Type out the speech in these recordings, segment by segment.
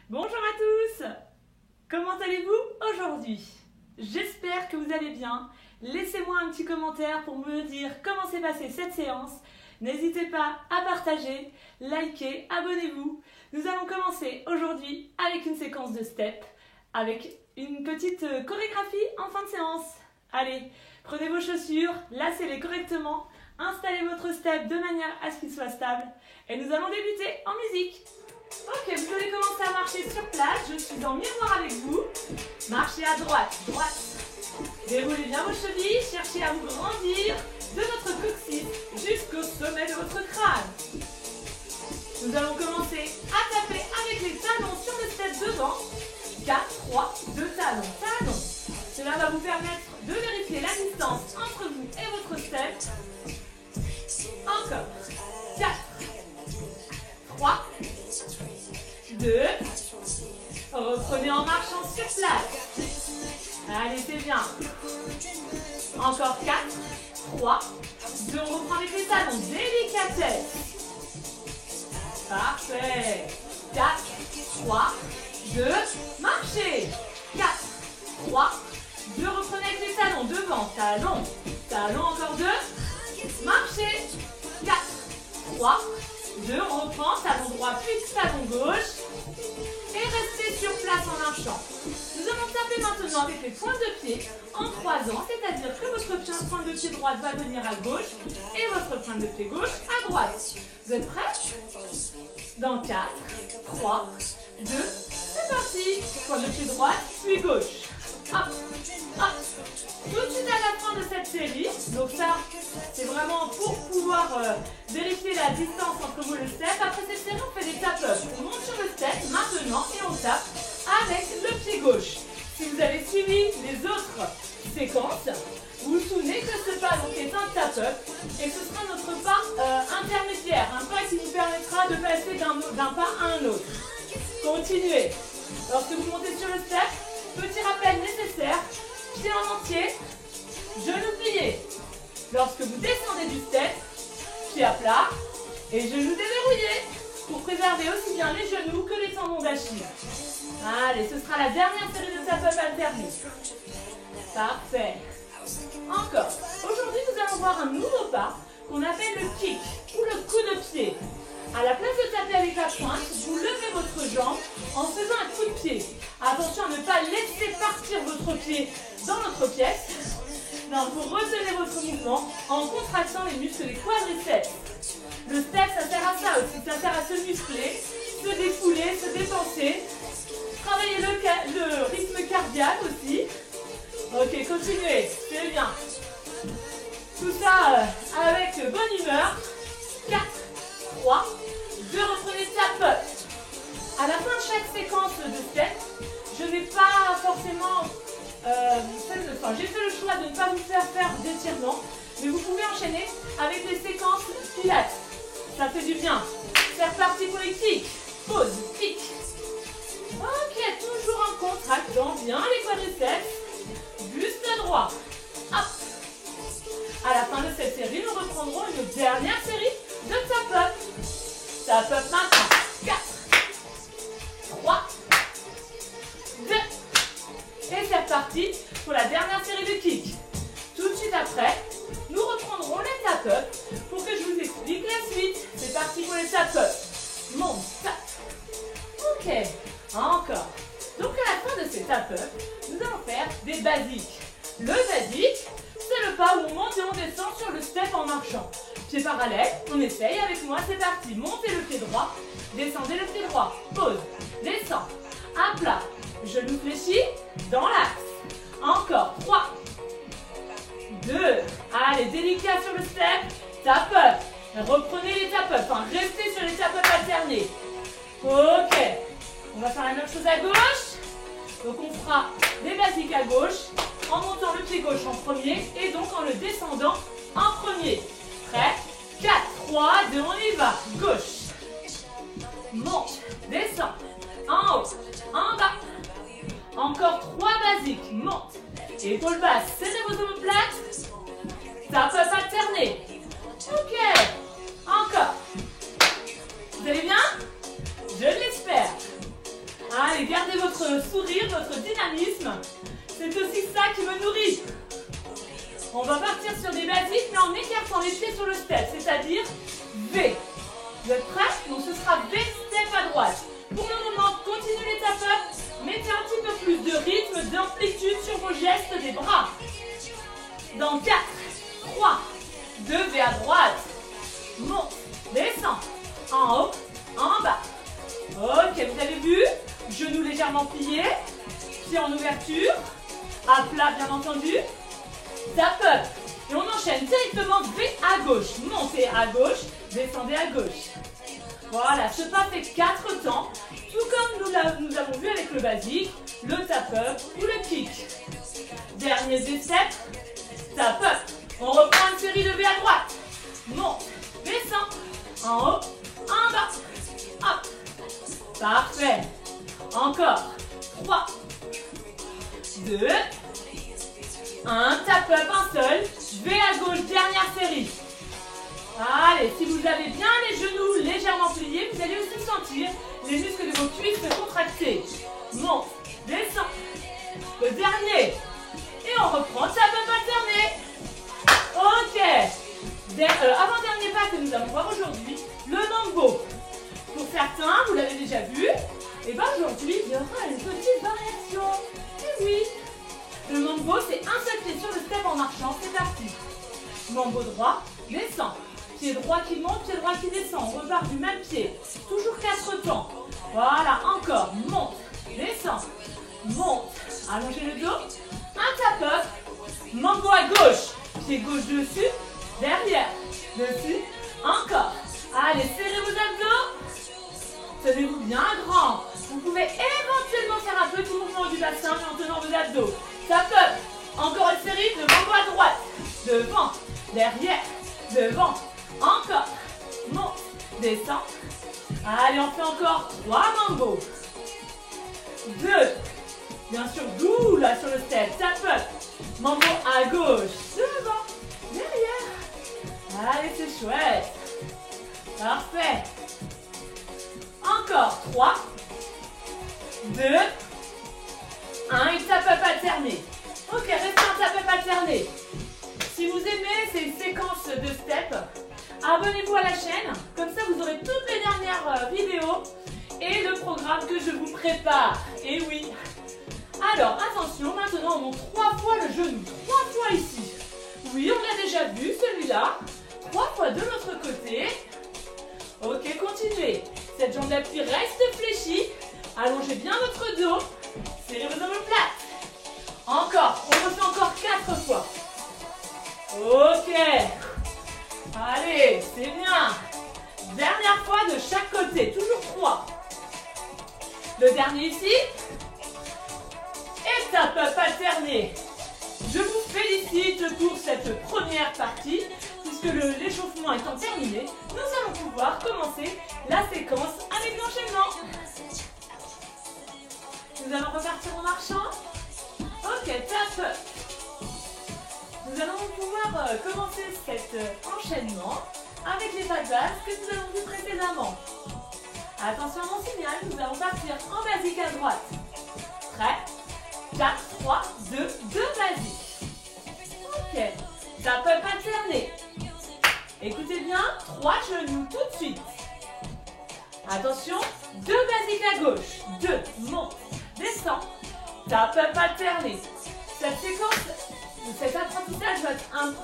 Bonjour à tous! Comment allez-vous aujourd'hui? J'espère que vous allez bien. Laissez-moi un petit commentaire pour me dire comment s'est passée cette séance. N'hésitez pas à partager, liker, abonnez-vous. Nous allons commencer aujourd'hui avec une séquence de steps, avec une petite chorégraphie en fin de séance. Allez, prenez vos chaussures, lacez-les correctement, installez votre step de manière à ce qu'il soit stable et nous allons débuter en musique. Ok, vous allez commencer à marcher sur place, je suis en miroir avec vous. Marchez à droite, droite. Déroulez bien vos chevilles, cherchez à vous grandir de votre coccyx jusqu'au sommet de votre crâne. Nous allons commencer à taper avec les talons sur le step devant. 4, 3, 2 talons, talons. Cela va vous permettre de vérifier la distance entre vous et votre step. Encore. 4, 3, 2. Reprenez en marchant sur place. Allez, c'est bien. Encore 4, 3, 2. On reprend avec les talons. Délicatesse. Parfait. 4, 3, 2. Marchez. 4, 3, 2. Reprenez avec les talons. Devant. Talons. Talons. Encore 2. Marchez. 4, 3, 2. On reprend. Talon droit puis talon gauche. Et restez sur place en marchant. Nous allons taper maintenant avec les pointes de pied en croisant, c'est-à-dire que votre pointe de pied droite va venir à gauche et votre pointe de pied gauche à droite. Vous êtes prêts? Dans 4, 3, 2, c'est parti. Pointe de pied droite, puis gauche. Hop, hop. Tout de suite à la fin de cette série, donc ça, c'est vraiment pour pouvoir vérifier la distance entre vous et le step. Après cette série, on fait des tap-ups. On monte sur le step maintenant et on tape avec le pied gauche. Si vous avez suivi les autres séquences, vous vous souvenez que ce pas donc est un tap-up et ce sera notre pas intermédiaire, un pas qui vous permettra de passer d'un pas à un autre. Continuez. Lorsque vous montez sur le step, petit rappel nécessaire, pied en entier, genoux pliés. Lorsque vous descendez du step, pied à plat et genoux déverrouillés pour préserver aussi bien les genoux que les tendons d'Achille. Allez, ce sera la dernière série de tap-up alternés. Parfait. Encore. Aujourd'hui, nous allons voir un nouveau pas qu'on appelle le kick ou le coup de pied. À la place de taper avec la pointe, vous levez votre jambe en faisant un coup de pied. Attention à ne pas laisser partir votre pied dans notre pièce. Non, vous retenez votre mouvement en contractant les muscles des quadriceps. Le step, ça sert à ça aussi. Ça sert à se muscler, se défouler, se dépenser. Travailler le rythme cardiaque aussi. Ok, continuez. C'est bien. Tout ça avec bonne humeur. 4, 3, 2, reprenez tap-up. À la fin de chaque séquence de step, je n'ai pas forcément j'ai fait le choix de ne pas vous faire d'étirement, mais vous pouvez enchaîner avec les séquences pilates. Ça fait du bien. C'est reparti pour les kicks. Pause, kick. Ok, toujours en contractant bien les quadriceps. Buste droit. Hop. À la fin de cette série, nous reprendrons une dernière série de tap-up. Tap-up maintenant. 4, 3, 2. Et c'est reparti pour la dernière série de kicks. Tout de suite après, nous reprendrons les tap-up pour que je vous explique la suite. C'est parti pour les tap-up. Monte, tape. Ok, encore. Donc à la fin de ces tap-up, nous allons faire des basiques. Le basique, c'est le pas où on monte et on descend sur le step en marchant. Pied parallèle, on essaye avec moi, c'est parti. Montez le pied droit, descendez le pied droit. Pause, descend, à plat. Genou fléchi, dans l'axe. Encore, 3, 2, allez, délicat sur le step, tap-up. Reprenez les tap-up, restez sur les tap-up alternés. Ok, on va faire la même chose à gauche. Donc on fera des basiques à gauche, en montant le pied gauche en premier et donc en le descendant en premier. Prêt? 4, 3, 2, on y va. Gauche, monte, descend, en haut, en bas. Encore 3 basiques, monte, épaule basse, serrez vos omoplates, tap-up alterné. Ok, encore. Vous allez bien? Je l'espère. En haut, en bas. Ok, vous avez vu? Genoux légèrement pliés. Pieds en ouverture. À plat, bien entendu. Tap up. Et on enchaîne directement V à gauche. Montez à gauche, descendez à gauche. Voilà, ce pas fait 4 temps. Tout comme nous avons vu avec le basique, le tap up ou le kick. Dernier deux steps. Tap up. On reprend une série de V à droite. Monte, descend. En haut, en bas. Hop. Parfait. Encore. 3, 2, 1. Tap up, un seul. V à gauche, dernière série. Allez, si vous avez bien les genoux légèrement pliés, vous allez aussi sentir les muscles de vos cuisses se contracter. Monte, descend. Le dernier. Et on reprend, tap up alterné. Ok. Avant-dernier pas que nous allons voir aujourd'hui, le mambo. Pour certains, vous l'avez déjà vu. Et bien aujourd'hui, il y aura une petite variation. Et oui. Le mambo, c'est un seul pied sur le step en marchant. C'est parti. Mambo droit, descend. Pied droit qui monte, pied droit qui descend. On repart du même pied. Toujours 4 temps. Voilà, encore. Monte, descend, monte. Allongez le dos. Un tap up. Mambo à gauche. Pied gauche dessus, derrière, dessus. Encore. Allez, serrez vos abdos. Tenez-vous bien grand. Vous pouvez éventuellement faire un petit mouvement du bassin mais en tenant vos abdos. Tap up. Encore une série de mambo à droite. Devant, derrière, devant. Encore. Monte, descend. Allez, on fait encore 3 mambo. 2. Bien sûr, doux là sur le step. Tap up. Mambo à gauche. Devant, derrière. Allez, c'est chouette. Parfait. Encore 3, 2, 1 et tap up alterné. Ok, restez en tap up alterné. Si vous aimez ces séquences de step, abonnez-vous à la chaîne. Comme ça, vous aurez toutes les dernières vidéos et le programme que je vous prépare. Et oui. Alors, attention, maintenant on monte 3 fois le genou. 3 fois ici. Oui, on l'a déjà vu, celui-là. 3 fois de l'autre côté. Ok, continuez. Cette jambe d'appui reste fléchie. Allongez bien votre dos. Serrez vos omoplates. Encore. On refait encore 4 fois. Ok. Allez, c'est bien. Dernière fois de chaque côté. Toujours 3. Le dernier ici. Et tap up alterné. Je vous félicite pour cette première partie. Puisque l'échauffement étant terminé, nous allons pouvoir commencer la séquence avec l'enchaînement. Nous allons repartir en marchant. Ok, tap. Nous allons pouvoir commencer cet enchaînement avec les pas de base que nous avons vu précédemment. Attention à mon signal, nous allons partir en basique à droite. Prêt? 4, 3, 2, 2 basiques. Ok, tap up alterné. Écoutez bien, 3 genoux tout de suite. Attention, 2 basiques à gauche. 2, monte, descend, tap up alterné. Cette séquence, cet apprentissage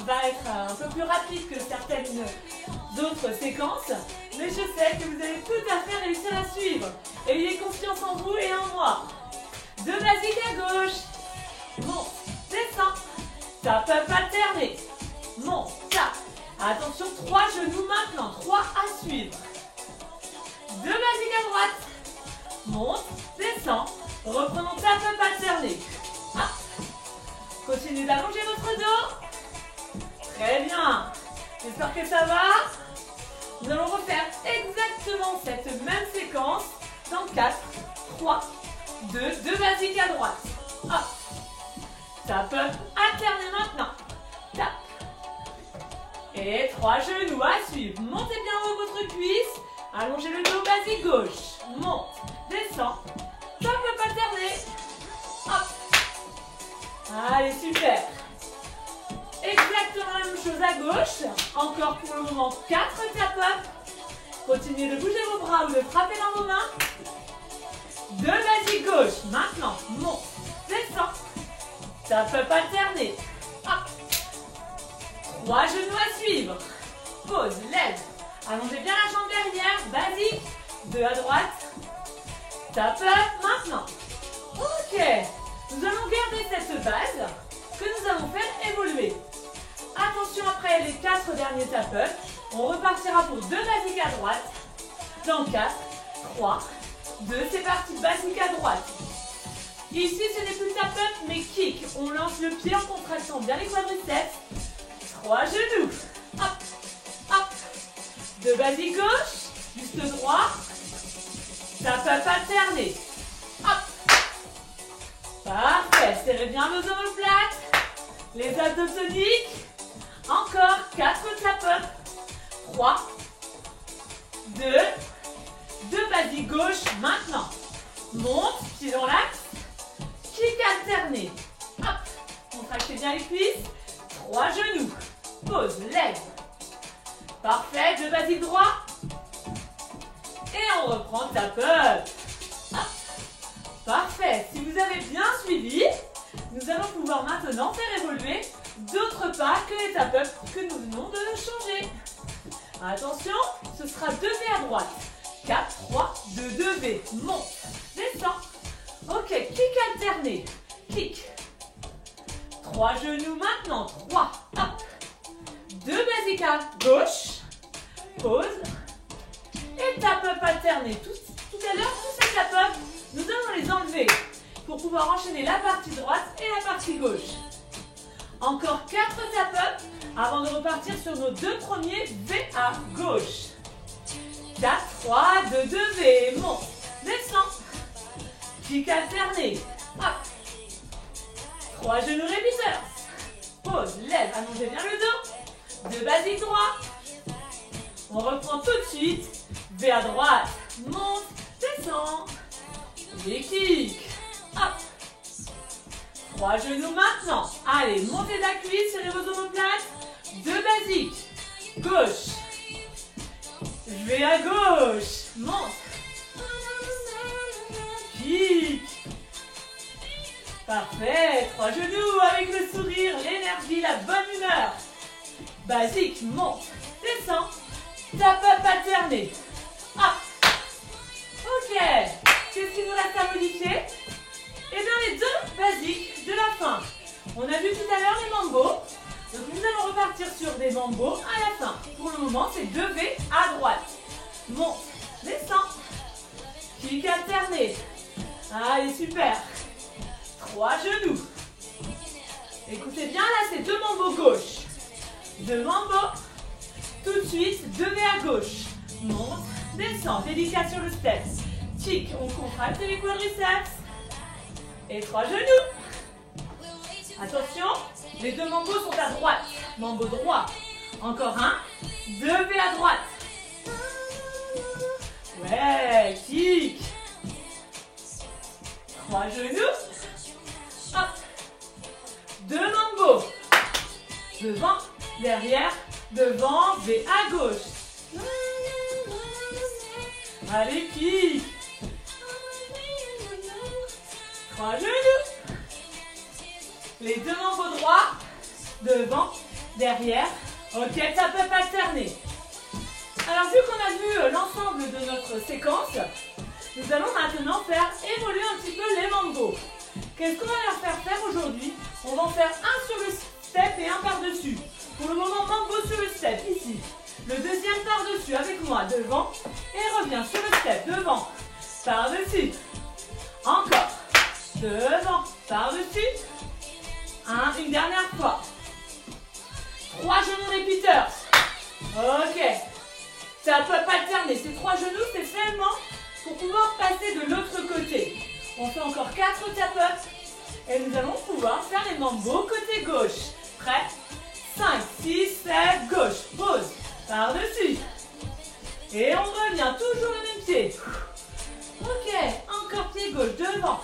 va être un peu plus rapide que certaines autres séquences. Mais je sais que vous allez tout à fait réussir à suivre. Ayez confiance en vous et en moi. 2 basiques à gauche. Monte, descend, tap up alterné. Monte, tap. Attention, 3 genoux maintenant, 3 à suivre. 2 basiques à droite. Monte, descend. Reprenons tap up alterné. Ah. Continuez d'allonger votre dos. Très bien. J'espère que ça va. Nous allons refaire exactement cette même séquence dans 4, 3, 2, 2 basiques à droite. Hop. Tap up alterné maintenant. Tap. Et 3 genoux à suivre. Montez bien haut votre cuisse. Allongez le dos, basique gauche. Monte, descend. Tap up alterné. Hop. Allez, super. Exactement la même chose à gauche. Encore pour le moment 4 tap up. Continuez de bouger vos bras ou de frapper dans vos mains. 2 basiques gauche. Maintenant, monte, descend. Tap up alterné. Hop. 3 genoux à suivre. Pause, lève. Allongez bien la jambe derrière. Basique. 2 à droite. Tap up maintenant. Ok. Nous allons garder cette base que nous allons faire évoluer. Attention, après les 4 derniers tap up, on repartira pour 2 basiques à droite. Dans 4, 3, 2, c'est parti. Basique à droite. Ici, ce n'est plus tap up, mais kick. On lance le pied en contractant bien les quadriceps. 3 genoux. Hop, hop. 2 basiques gauche. Juste droit. Tap up alterné. Hop. Parfait. Serrez bien vos omoplates. Les abdos toniques. Encore 4 tap up. 3, 2, 2 basiques gauche. Maintenant. Monte, pied dans l'axe. Kick alterné. Hop. Contractez bien les cuisses. 3 genoux. Pause, lève. Parfait. 2 basiques droits. Et on reprend tap up. Hop. Parfait. Si vous avez bien suivi, nous allons pouvoir maintenant faire évoluer d'autres pas que les tap up que nous venons de changer. Attention, ce sera 2 V à droite. 4, 3, 2, 2 V. Monte. Descend. Ok, kick alterné. Kick. 3 genoux maintenant. 3. Hop. 2 basiques à gauche. Pause. Et tap up alterné. Tout à l'heure, tous ces tap up, nous allons les enlever pour pouvoir enchaîner la partie droite et la partie gauche. Encore 4 tap up avant de repartir sur nos 2 premiers V à gauche. 4, 3, 2, 2 V. Monte. Descend. Kick alterné. Hop. 3 genoux répéteurs. Pause, lève, allongez bien le dos. 2 basiques droits. On reprend tout de suite. V à droite. Monte, descend. Et kick. Hop. 3 genoux maintenant. Allez, montez la cuisse, serrez vos omoplates. 2 basiques. Gauche. V à gauche. Monte. Kick. Parfait. 3 genoux avec le sourire, l'énergie, la bonne humeur. Basique, monte, descend. Tap up alterné. Hop. Ok. Qu'est-ce qu'il nous reste à modifier? Eh bien, les 2 basiques de la fin. On a vu tout à l'heure les mambos. Donc, nous allons repartir sur des mambos à la fin. Pour le moment, c'est 2 V à droite. Monte, descend. Kick alterné. Allez, super. 3 genoux. Écoutez bien, là, c'est 2 mambos gauche. 2 mambos. Tout de suite, 2 V à gauche. Monte, descend. Délicat sur le step. Kick, on contracte les quadriceps. Et 3 genoux. Attention, les 2 mambos sont à droite. Mambo droit. Encore un. 2 V à droite. Ouais, kick. 3 genoux. Hop. 2 mambos. Devant, derrière, devant, V à gauche. Allez, kick. 3 genoux. Les 2 mambos droits. Devant, derrière. Ok, tap up alterné. Alors, vu qu'on a vu l'ensemble de notre séquence, nous allons maintenant faire évoluer un petit peu les mambos. Qu'est-ce qu'on va leur faire aujourd'hui? On va en faire un sur le step et un par-dessus. Pour le moment, mambo sur le step, ici. Le deuxième par-dessus avec moi, devant. Et revient sur le step, devant, par-dessus. Encore. Devant, par-dessus. Une dernière fois. 3 genoux repeaters. Ok. Tap up alterné. Ces 3 genoux, c'est seulement pour pouvoir passer de l'autre côté. On fait encore 4 tap up. Et nous allons pouvoir faire les mambos côté gauche. Prêt? 5, 6, 7, gauche. Pause. Par-dessus. Et on revient toujours le même pied. Ok. Encore pied gauche. Devant.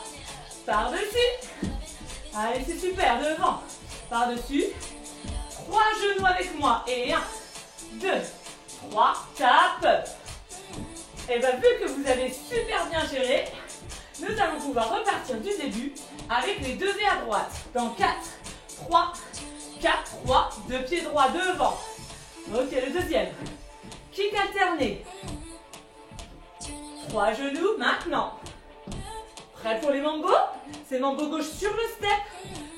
Par-dessus. Allez, c'est super. Devant. Par-dessus. 3 genoux avec moi. Et 1, 2, 3. Tap up. Et bien, vu que vous avez super bien géré, nous allons pouvoir repartir du début avec les 2 V à droite. Dans 4, 3, 4, 3, 2 pieds droits devant. Ok, le deuxième. Kick alterné. alternés. 3 genoux maintenant. Prêt pour les mambos? C'est mambo gauche sur le step,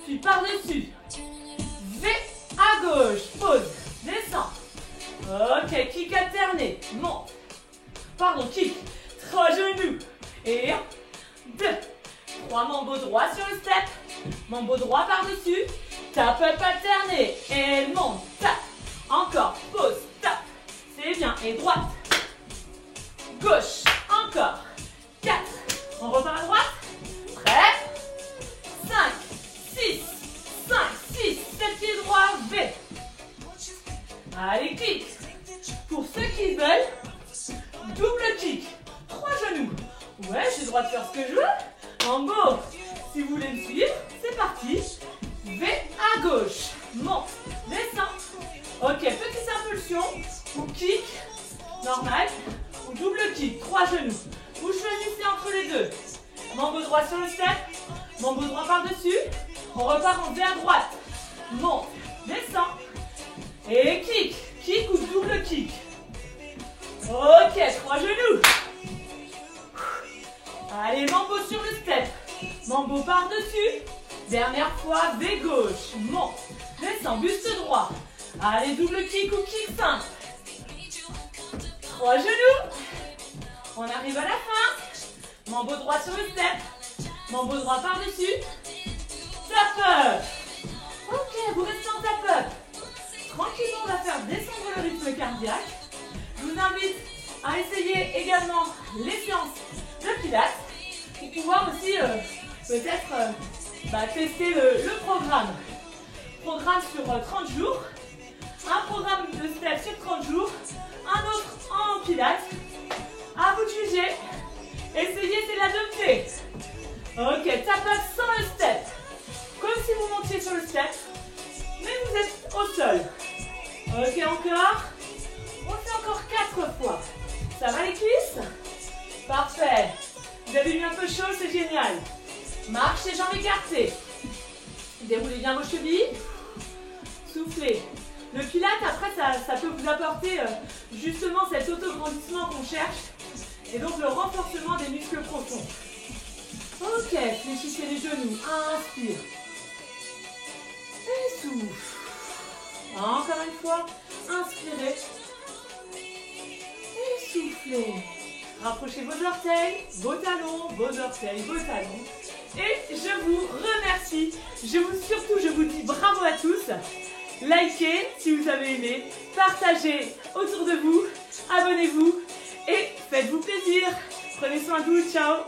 puis par-dessus. V à gauche, pause, descend. Ok, kick alterné, monte. Pardon, kick. 3 genoux. Et 1, 2, 3 mambo droit sur le step. Mambo droit par-dessus. Tap up alterné. Et monte, tap. Encore, pause, tap. C'est bien. Et droite. Gauche. Encore. 4. On repart à droite. Prêt. 5, 6, 5, 6. 7 pieds droit. V. Allez, kick. Pour ceux qui veulent, double kick. 3 genoux. Ouais, j'ai le droit de faire ce que je veux. Mambo. Si vous voulez me suivre, c'est parti. V à gauche. Monte. Descend. Ok, petite impulsion. Ou kick. Normal. Ou double kick. 3 genoux. Vous choisissez entre les deux. Mambo droit sur le step. Mambo droit par-dessus. On repart en V à droite. Monte. Descend. Et kick. Kick ou double kick. Ok, 3 genoux. Allez, mambo sur le step. Mambo par-dessus. Dernière fois, V gauche. Monte. Descend, buste droit. Allez, double kick ou kick simple. 3 genoux. On arrive à la fin. Mambo droit sur le step. Mambo droit par-dessus. Tap up. Ok, vous restez en tap up. Tranquillement, on va faire descendre le rythme cardiaque. Je vous invite à essayer également les séances de pilates pour pouvoir aussi peut-être tester le programme. Programme sur 30 jours, un programme de step sur 30 jours, un autre en pilates. À vous de juger. Essayez, c'est l'adopter. Ok, tap up sans le step. Comme si vous montiez sur le step, mais vous êtes au sol. Ok, encore. On fait encore 4 fois. Ça va les cuisses? Parfait. Vous avez eu un peu chaud, c'est génial. Marche les jambes écartées. Déroulez bien vos chevilles. Soufflez. Le pilate, après, ça peut vous apporter justement cet autograndissement qu'on cherche. Et donc le renforcement des muscles profonds. Ok, fléchissez les genoux. Inspire. Et souffle. Encore une fois. Inspirez. Et soufflez. Rapprochez vos orteils, vos talons, vos orteils, vos talons. Et je vous remercie. Surtout, je vous dis bravo à tous. Likez si vous avez aimé. Partagez autour de vous. Abonnez-vous. Et faites-vous plaisir. Prenez soin de vous. Ciao.